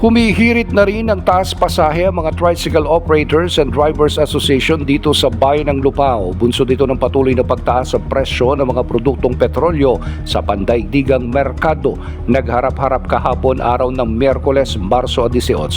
Humihirit na rin ang taas pasahe ang mga Tricycle Operators and Drivers Association dito sa bayan ng Lupao. Bunso dito ng patuloy na pagtaas sa presyo ng mga produktong petrolyo sa pandaigdigang merkado. Nagharap-harap kahapon araw ng Miyerkules, Marso 18,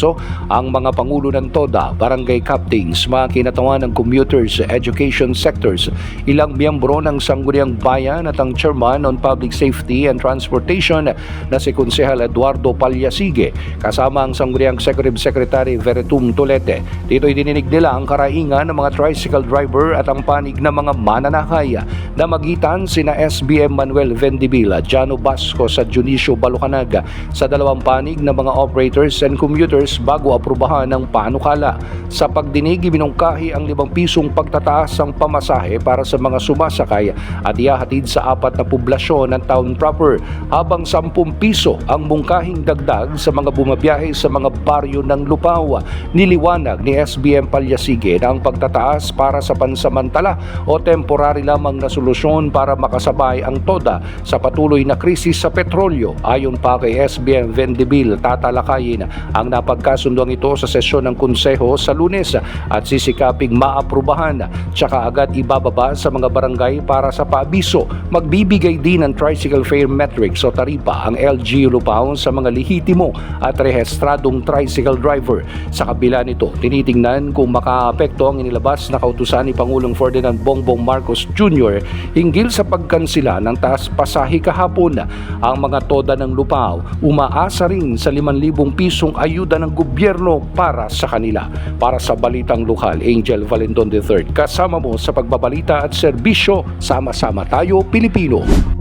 ang mga pangulo ng TODA, barangay captains, mga kinatawan ng commuters, education sectors, ilang miyembro ng Sangguniang Bayan at ang Chairman on Public Safety and Transportation na si Konsehal Eduardo Palyasige, kasama ang Sangguniang Executive Secretary Veretum Tolete. Dito'y dininig nila ang karaingan ng mga tricycle driver at ang panig ng mga mananakay na magitan sina SBM Manuel Vendibila, Jano Basco sa Dionisio Balucanag sa dalawang panig ng mga operators and commuters bago aprubahan ng panukala. Sa pagdinig, ibinungkahi ang 5 pisong pagtataas ng pamasahe para sa mga sumasakay at ihahatid sa 4 na poblasyon ng town proper, habang 10 piso ang mungkahing dagdag sa mga bumabiyahe sa mga baryo ng Lupao. Niliwanag ni SBM Palyasige na ang pagtataas para sa pansamantala o temporary lamang na solusyon para makasabay ang TODA sa patuloy na krisis sa petrolyo. Ayon pa kay SBM Vendibil, tatalakayin ang napagkasunduan ito sa sesyon ng konseho sa Lunes at sisikaping maaprubahan, tsaka agad ibababa sa mga barangay para sa paabiso. Magbibigay din ng tricycle fare metrics o taripa ang LGU Lupao sa mga lehitimo at rehistradong tricycle driver. Sa kabila nito, tinitingnan kung makaapekto ang inilabas na kautusan ni Pangulong Ferdinand Bongbong Marcos Jr. hinggil sa pagkansila ng taas pasahe kahapon. Ang mga TODA ng Lupao umaasa rin sa 5,000 pisong ayuda ng gobyerno para sa kanila. Para sa Balitang Lokal, Angel Valendon III, kasama mo sa pagbabalita at serbisyo, sama-sama tayo Pilipino.